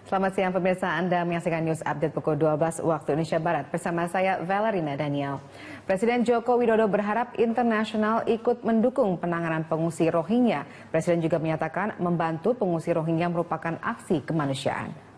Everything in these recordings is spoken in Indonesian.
Selamat siang pemirsa, Anda menyaksikan News Update pukul 12 waktu Indonesia Barat bersama saya Valerina Daniel. Presiden Joko Widodo berharap internasional ikut mendukung penanganan pengungsi Rohingya. Presiden juga menyatakan membantu pengungsi Rohingya merupakan aksi kemanusiaan.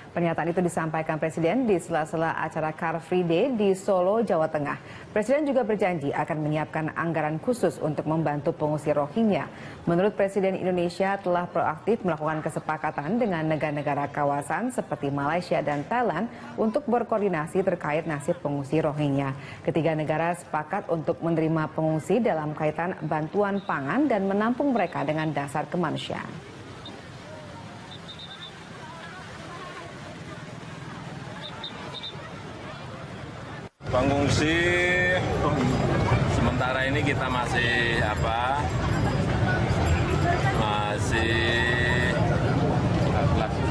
Pernyataan itu disampaikan Presiden di sela-sela acara Car Free Day di Solo, Jawa Tengah. Presiden juga berjanji akan menyiapkan anggaran khusus untuk membantu pengungsi Rohingya. Menurut Presiden, Indonesia telah proaktif melakukan kesepakatan dengan negara-negara kawasan seperti Malaysia dan Thailand untuk berkoordinasi terkait nasib pengungsi Rohingya. Ketiga negara sepakat untuk menerima pengungsi dalam kaitan bantuan pangan dan menampung mereka dengan dasar kemanusiaan. Pengungsi sementara ini kita masih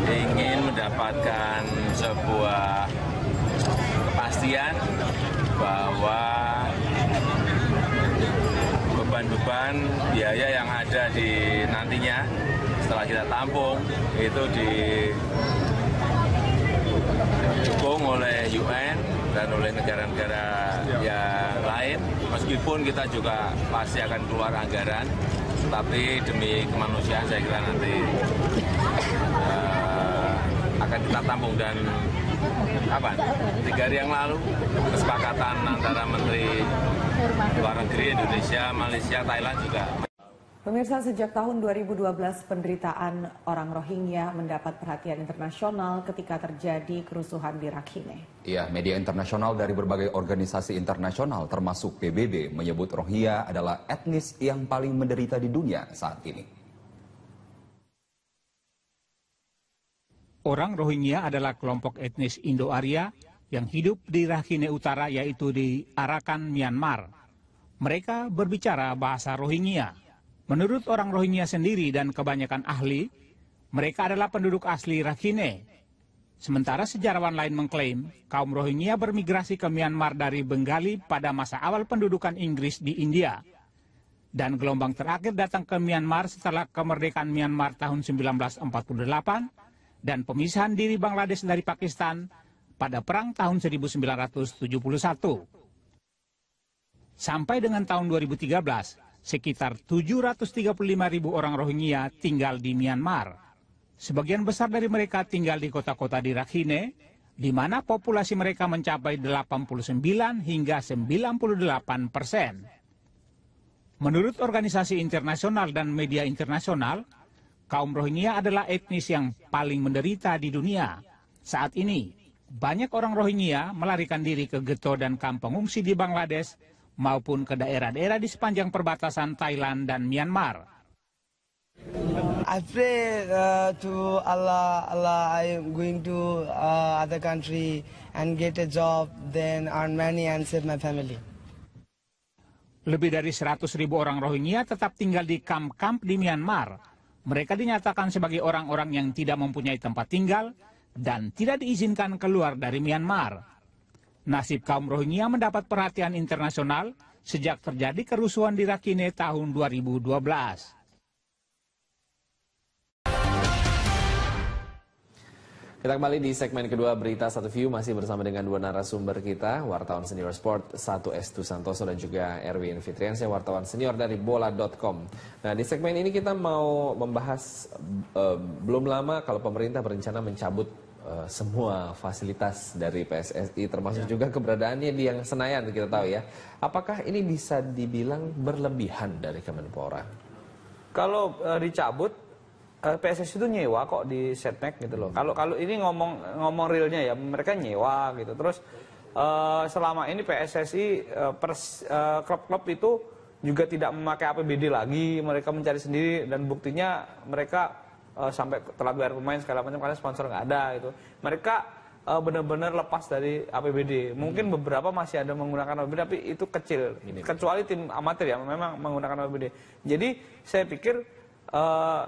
ingin mendapatkan sebuah kepastian bahwa beban-beban biaya yang ada di nantinya setelah kita tampung itu didukung oleh UN dan oleh negara-negara yang lain, meskipun kita juga pasti akan keluar anggaran, tapi demi kemanusiaan saya kira nanti akan kita tampung. Dan 3 hari yang lalu kesepakatan antara Menteri Luar Negeri Indonesia, Malaysia, Thailand juga. Pemirsa, sejak tahun 2012 penderitaan orang Rohingya mendapat perhatian internasional ketika terjadi kerusuhan di Rakhine. Ya, media internasional dari berbagai organisasi internasional termasuk PBB menyebut Rohingya adalah etnis yang paling menderita di dunia saat ini. Orang Rohingya adalah kelompok etnis Indo-Arya yang hidup di Rakhine Utara, yaitu di Arakan, Myanmar. Mereka berbicara bahasa Rohingya. Menurut orang Rohingya sendiri dan kebanyakan ahli, mereka adalah penduduk asli Rakhine. Sementara sejarawan lain mengklaim kaum Rohingya bermigrasi ke Myanmar dari Bengali pada masa awal pendudukan Inggris di India. Dan gelombang terakhir datang ke Myanmar setelah kemerdekaan Myanmar tahun 1948 dan pemisahan diri Bangladesh dari Pakistan pada perang tahun 1971. Sampai dengan tahun 2013, sekitar 735.000 orang Rohingya tinggal di Myanmar. Sebagian besar dari mereka tinggal di kota-kota di Rakhine, di mana populasi mereka mencapai 89 hingga 98%. Menurut organisasi internasional dan media internasional, kaum Rohingya adalah etnis yang paling menderita di dunia. Saat ini, banyak orang Rohingya melarikan diri ke ghetto dan kamp pengungsi di Bangladesh maupun ke daerah-daerah di sepanjang perbatasan Thailand dan Myanmar. I pray to Allah, I am going to other country and get a job, then earn money and save my family. Lebih dari 100.000 orang Rohingya tetap tinggal di kamp-kamp di Myanmar. Mereka dinyatakan sebagai orang-orang yang tidak mempunyai tempat tinggal dan tidak diizinkan keluar dari Myanmar. Nasib kaum Rohingya mendapat perhatian internasional sejak terjadi kerusuhan di Rakhine tahun 2012. Kita kembali di segmen kedua Berita Satu View, masih bersama dengan dua narasumber kita, wartawan senior sport Satu Estu Santoso dan juga Erwin Fitriansyah, wartawan senior dari bola.com. Nah, di segmen ini kita mau membahas belum lama kalau pemerintah berencana mencabut semua fasilitas dari PSSI, termasuk juga keberadaannya di yang Senayan, kita tahu ya. Apakah ini bisa dibilang berlebihan dari Kemenpora? Kalau dicabut, PSSI itu nyewa kok di Setnek gitu loh. Kalau ini ngomong realnya ya, mereka nyewa gitu. Terus selama ini PSSI klub-klub itu juga tidak memakai APBD lagi, mereka mencari sendiri, dan buktinya mereka sampai telah bayar pemain segala macam karena sponsor nggak ada gitu. Mereka benar-benar lepas dari APBD. Mungkin beberapa masih ada menggunakan APBD, tapi itu kecil. Kecuali tim amatir ya memang menggunakan APBD. Jadi saya pikir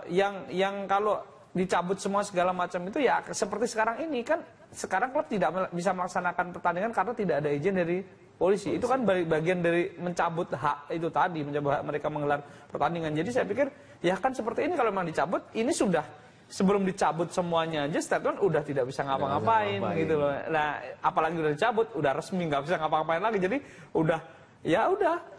yang kalau dicabut semua segala macam itu ya seperti sekarang ini kan, sekarang klub tidak bisa melaksanakan pertandingan karena tidak ada izin dari polisi. Itu kan bagian dari mencabut hak itu tadi, mencabut hak mereka menggelar pertandingan. Jadi saya pikir ya kan seperti ini, kalau memang dicabut, ini sudah sebelum dicabut semuanya aja statement udah tidak bisa ngapa-ngapain gitu loh. Nah, apalagi udah dicabut, udah resmi nggak bisa ngapa-ngapain lagi. Jadi udah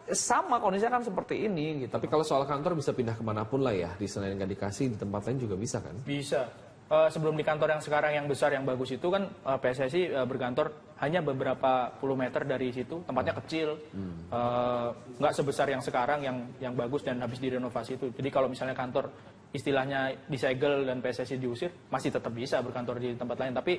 sama kondisinya kan seperti ini gitu. Tapi kalau soal kantor bisa pindah kemanapun lah ya, di Senayan nggak dikasih, di tempat lain juga bisa kan? Bisa. Sebelum di kantor yang sekarang yang besar yang bagus itu kan PSSI berkantor hanya beberapa puluh meter dari situ, tempatnya kecil, nggak sebesar yang sekarang yang bagus dan habis direnovasi itu. Jadi kalau misalnya kantor istilahnya disegel dan PSSI diusir, masih tetap bisa berkantor di tempat lain. Tapi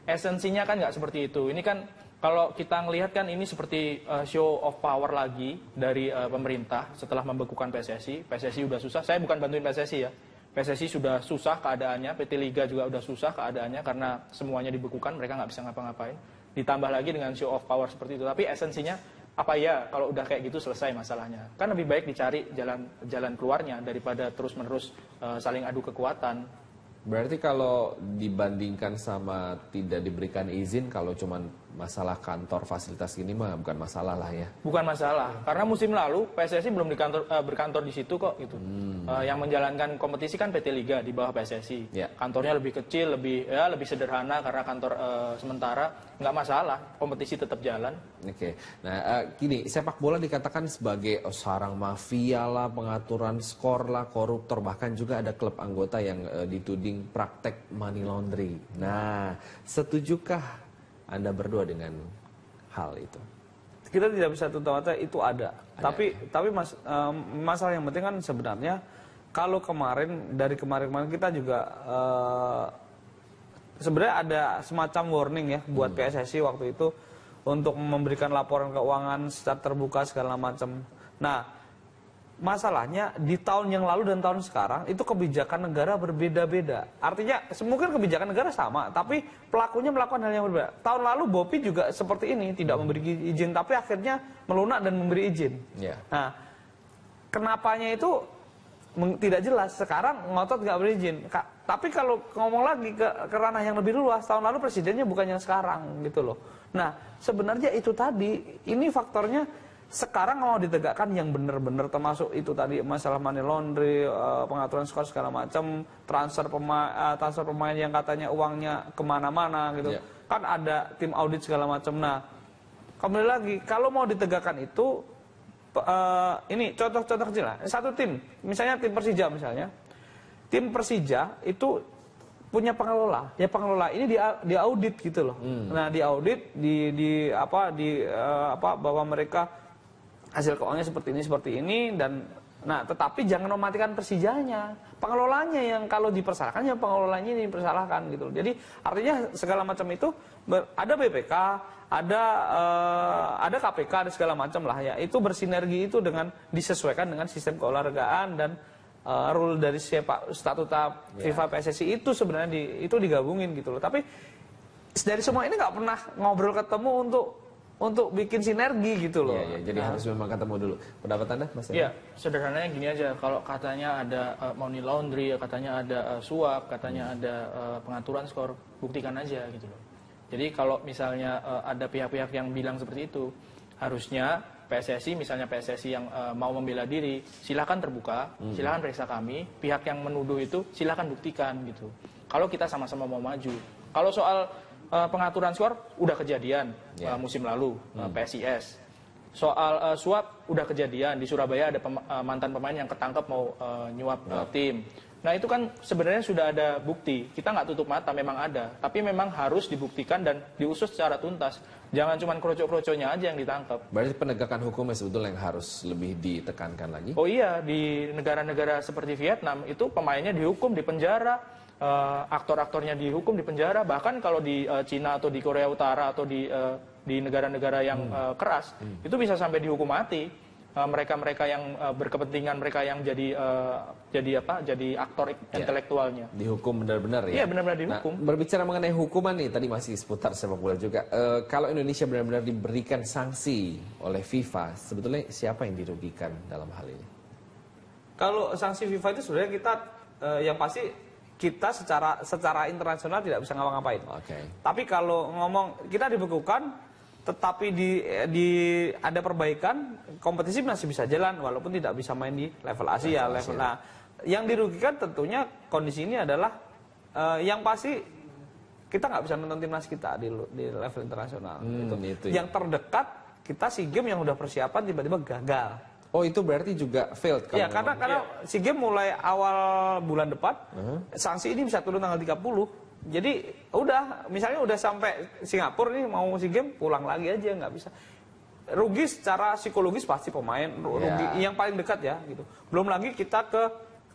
esensinya kan nggak seperti itu. Ini kan kalau kita ngelihat kan ini seperti show of power lagi dari pemerintah setelah membekukan PSSI. PSSI udah susah. Saya bukan bantuin PSSI ya. PSSI sudah susah keadaannya, PT Liga juga udah susah keadaannya karena semuanya dibekukan, mereka nggak bisa ngapa-ngapain. Ditambah lagi dengan show of power seperti itu. Tapi esensinya apa ya kalau udah kayak gitu selesai masalahnya. Kan lebih baik dicari jalan keluarnya daripada terus-menerus saling adu kekuatan. Berarti kalau dibandingkan sama tidak diberikan izin, kalau cuman masalah kantor fasilitas ini mah bukan masalah lah ya. Bukan masalah, karena musim lalu PSSI belum berkantor di situ kok gitu. Yang menjalankan kompetisi kan PT Liga di bawah PSSI. Ya. Kantornya lebih kecil, lebih sederhana karena kantor sementara, nggak masalah, kompetisi tetap jalan. Oke, nah gini, sepak bola dikatakan sebagai sarang mafia lah, pengaturan skor lah, koruptor, bahkan juga ada klub anggota yang dituding praktek money laundering. Nah, setujukah Anda berdua dengan hal itu? Kita tidak bisa tutup mata itu ada. Tapi masalah yang penting kan sebenarnya kalau dari kemarin kita juga sebenarnya ada semacam warning ya buat PSSI waktu itu untuk memberikan laporan keuangan secara terbuka segala macam. Nah, masalahnya di tahun yang lalu dan tahun sekarang itu kebijakan negara berbeda-beda. Artinya mungkin kebijakan negara sama, tapi pelakunya melakukan hal yang berbeda. Tahun lalu BOPI juga seperti ini, tidak memberi izin, tapi akhirnya melunak dan memberi izin. Yeah. Nah, kenapanya itu tidak jelas. Sekarang ngotot nggak berizin. Tapi kalau ngomong lagi ke ranah yang lebih luas, tahun lalu presidennya bukan yang sekarang gitu loh. Nah, sebenarnya itu tadi, ini faktornya. Sekarang mau ditegakkan yang benar-benar termasuk itu tadi masalah money laundry, pengaturan skor segala macam, transfer pemain yang katanya uangnya kemana-mana gitu, kan ada tim audit segala macam. Nah, kembali lagi kalau mau ditegakkan itu, ini contoh-contoh kecil lah. Satu tim, misalnya tim Persija misalnya, tim Persija itu punya pengelola, ya pengelola ini di audit gitu loh. Nah di audit bahwa mereka hasil keuangannya seperti ini dan nah tetapi jangan mematikan Persijanya, pengelolanya yang kalau dipersalahkan ya pengelolanya ini dipersalahkan gitu. Jadi artinya segala macam itu ada BPK, ada KPK, ada segala macam lah ya. Itu bersinergi itu dengan disesuaikan dengan sistem keolahragaan dan rule dari statuta FIFA PSSI itu sebenarnya itu digabungin gitu loh. Tapi dari semua ini nggak pernah ngobrol ketemu untuk bikin sinergi gitu loh. Iya, jadi harus memang ketemu dulu. Pendapat Anda, Mas? Iya, sederhananya gini aja. Kalau katanya ada money laundry, katanya ada suap, katanya ada pengaturan skor, buktikan aja gitu loh. Jadi kalau misalnya ada pihak-pihak yang bilang seperti itu, harusnya PSSI, misalnya PSSI yang mau membela diri, silakan terbuka, silakan periksa kami. Pihak yang menuduh itu silakan buktikan gitu. Kalau kita sama-sama mau maju. Kalau soal pengaturan skor udah kejadian musim lalu PSIS. Soal suap udah kejadian di Surabaya, ada mantan pemain yang ketangkep mau nyuap tim. Nah itu kan sebenarnya sudah ada bukti. Kita nggak tutup mata, memang ada. Tapi memang harus dibuktikan dan diusut secara tuntas. Jangan cuma kroco-kroconya aja yang ditangkap. Berarti penegakan hukumnya sebetulnya yang harus lebih ditekankan lagi? Oh iya, di negara-negara seperti Vietnam itu pemainnya dihukum di penjara. Aktor-aktornya dihukum di penjara, bahkan kalau di Cina atau di Korea Utara atau di negara-negara yang keras itu bisa sampai dihukum mati. Mereka-mereka yang berkepentingan, mereka yang jadi aktor intelektualnya. Dihukum benar-benar ya? Iya, benar-benar dihukum. Nah, berbicara mengenai hukuman nih, tadi masih seputar sepak bola juga. Kalau Indonesia benar-benar diberikan sanksi oleh FIFA, sebetulnya siapa yang dirugikan dalam hal ini? Kalau sanksi FIFA itu sebenarnya kita yang pasti kita secara internasional tidak bisa ngapa-ngapain. Tapi kalau ngomong kita dibekukan, tetapi ada perbaikan, kompetisi masih bisa jalan walaupun tidak bisa main di level Asia. Nah, yang dirugikan tentunya kondisi ini adalah Yang pasti kita nggak bisa nonton timnas kita di level internasional. Itu yang terdekat kita SEA Games yang udah persiapan tiba-tiba gagal. Oh, itu berarti juga failed. Ya, karena SEA Games mulai awal bulan depan, sanksi ini bisa turun tanggal 30. Jadi udah, misalnya udah sampai Singapura nih mau SEA Games, pulang lagi aja, nggak bisa. Rugi secara psikologis pasti pemain, rugi yang paling dekat ya gitu. Belum lagi kita ke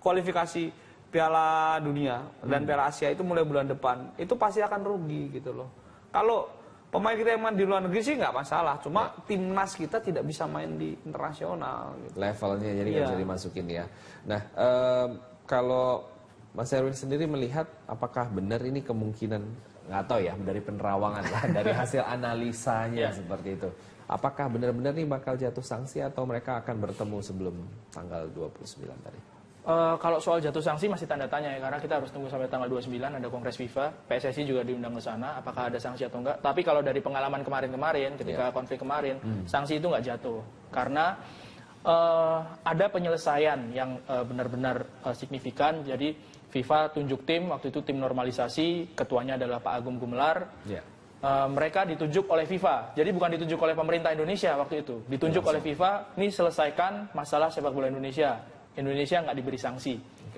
kualifikasi Piala Dunia dan Piala Asia itu mulai bulan depan, itu pasti akan rugi gitu loh. Kalau pemain kita yang main di luar negeri sih nggak masalah, cuma timnas kita tidak bisa main di internasional. Gitu. Levelnya jadi nggak bisa dimasukin ya. Nah, kalau Mas Erwin sendiri melihat apakah benar ini kemungkinan, nggak tahu ya dari penerawangan lah, dari hasil analisanya seperti itu. Apakah benar-benar nih bakal jatuh sanksi atau mereka akan bertemu sebelum tanggal 29 tadi? Kalau soal jatuh sanksi masih tanda tanya ya, karena kita harus tunggu sampai tanggal 29 ada Kongres FIFA, PSSI juga diundang ke sana, apakah ada sanksi atau enggak. Tapi kalau dari pengalaman kemarin-kemarin, ketika konflik kemarin, sanksi itu nggak jatuh. Karena ada penyelesaian yang benar-benar signifikan, jadi FIFA tunjuk tim, waktu itu tim normalisasi, ketuanya adalah Pak Agung Gumelar. Mereka ditunjuk oleh FIFA, jadi bukan ditunjuk oleh pemerintah Indonesia waktu itu, ditunjuk oleh FIFA, ini selesaikan masalah sepak bola Indonesia. Indonesia nggak diberi sanksi.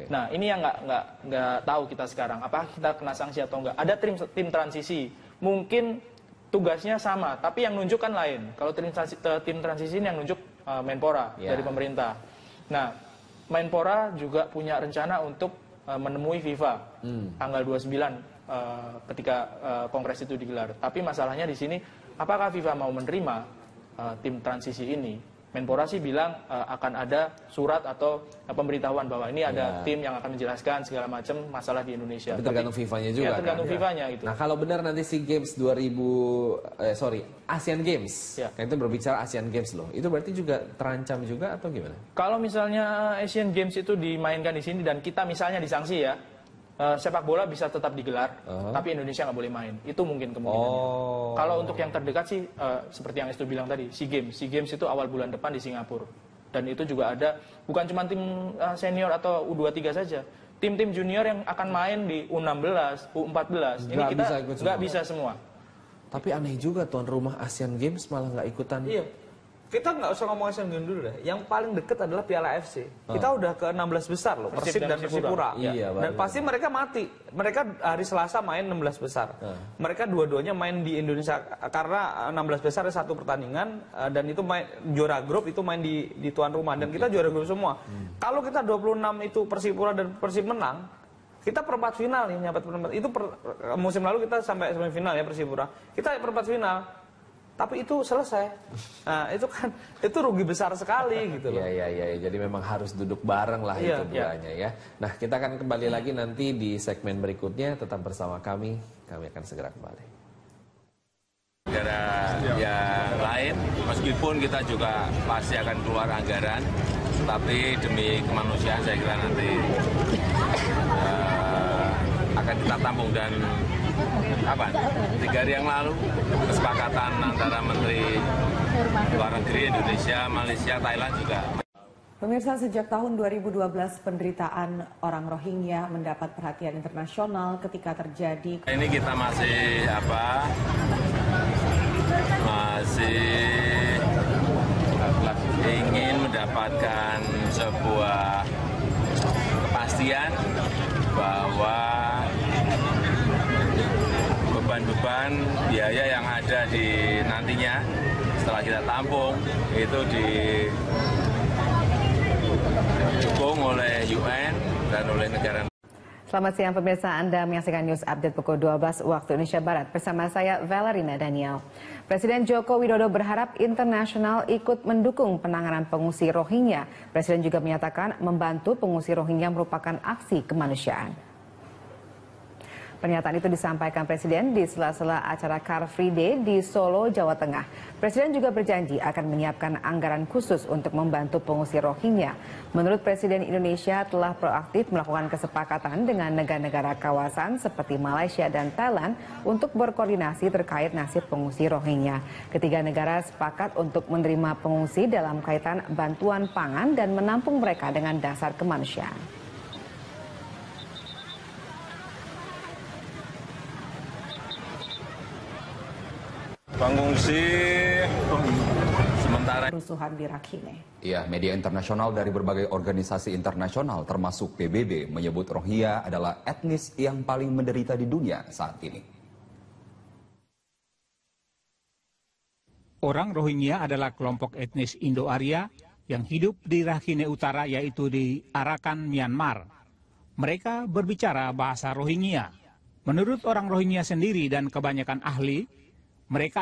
Nah, ini yang nggak tahu kita sekarang. Apakah kita kena sanksi atau nggak? Ada tim transisi. Mungkin tugasnya sama, tapi yang nunjuk kan lain. Kalau tim transisi ini yang nunjuk Menpora dari pemerintah. Nah, Menpora juga punya rencana untuk menemui FIFA tanggal 29 ketika kongres itu digelar. Tapi masalahnya di sini, apakah FIFA mau menerima tim transisi ini? Menpora sih bilang akan ada surat atau pemberitahuan bahwa ini ada tim yang akan menjelaskan segala macam masalah di Indonesia. Tapi tergantung FIFA-nya juga. Ya, tergantung FIFA-nya gitu. Nah, kalau benar nanti SEA Games Asian Games, kan itu berbicara Asian Games loh. Itu berarti juga terancam juga atau gimana? Kalau misalnya Asian Games itu dimainkan di sini dan kita misalnya disanksi ya, sepak bola bisa tetap digelar, tapi Indonesia nggak boleh main. Itu mungkin kemungkinannya. Kalau untuk yang terdekat sih, seperti yang Estu bilang tadi, SEA Games itu awal bulan depan di Singapura. Dan itu juga ada, bukan cuma tim senior atau U23 saja. Tim-tim junior yang akan main di U16, U14, ini kita nggak bisa semua. Tapi aneh juga tuan rumah Asian Games malah nggak ikutan. Iya. Kita nggak usah ngomong Asian Games dulu deh. Yang paling deket adalah Piala AFC. Kita udah ke 16 besar loh, Persib dan Persipura. Dan pasti mereka mati. Mereka hari Selasa main 16 besar. Mereka dua-duanya main di Indonesia karena 16 besar ada satu pertandingan dan itu main juara grup itu main di tuan rumah dan kita juara grup semua. Kalau kita 26 itu Persipura dan Persib menang, kita perempat final nih, nyampe perempat. Itu musim lalu kita sampai semifinal ya Persipura. Kita perempat final. Tapi itu selesai. Nah, itu rugi besar sekali gitu loh. Iya. Jadi memang harus duduk bareng lah itu duanya ya. Nah, kita akan kembali lagi nanti di segmen berikutnya. Tetap bersama kami. Kami akan segera kembali. Negara yang lain, meskipun kita juga pasti akan keluar anggaran, tapi demi kemanusiaan saya kira nanti akan kita tampung. Dan 3 hari yang lalu kesepakatan antara Menteri Luar Negeri Indonesia, Malaysia, Thailand juga. Pemirsa, sejak tahun 2012 penderitaan orang Rohingya mendapat perhatian internasional ketika terjadi. Ini kita masih ingin mendapatkan sebuah kepastian bahwa beban-beban biaya yang ada di nantinya setelah kita tampung itu didukung oleh UN dan oleh negara. Selamat siang pemirsa, Anda menyaksikan News Update pukul 12 waktu Indonesia Barat bersama saya Valerina Daniel. Presiden Joko Widodo berharap internasional ikut mendukung penanganan pengungsi Rohingya. Presiden juga menyatakan membantu pengungsi Rohingya merupakan aksi kemanusiaan. Pernyataan itu disampaikan Presiden di sela-sela acara Car Free Day di Solo, Jawa Tengah. Presiden juga berjanji akan menyiapkan anggaran khusus untuk membantu pengungsi Rohingya. Menurut Presiden, Indonesia telah proaktif melakukan kesepakatan dengan negara-negara kawasan seperti Malaysia dan Thailand untuk berkoordinasi terkait nasib pengungsi Rohingya. Ketiga negara sepakat untuk menerima pengungsi dalam kaitan bantuan pangan dan menampung mereka dengan dasar kemanusiaan. Pengungsi sementara kerusuhan di Rakhine. Ya, media internasional dari berbagai organisasi internasional termasuk PBB menyebut Rohingya adalah etnis yang paling menderita di dunia saat ini. Orang Rohingya adalah kelompok etnis Indo-Arya yang hidup di Rakhine Utara, yaitu di Arakan, Myanmar. Mereka berbicara bahasa Rohingya. Menurut orang Rohingya sendiri dan kebanyakan ahli, mereka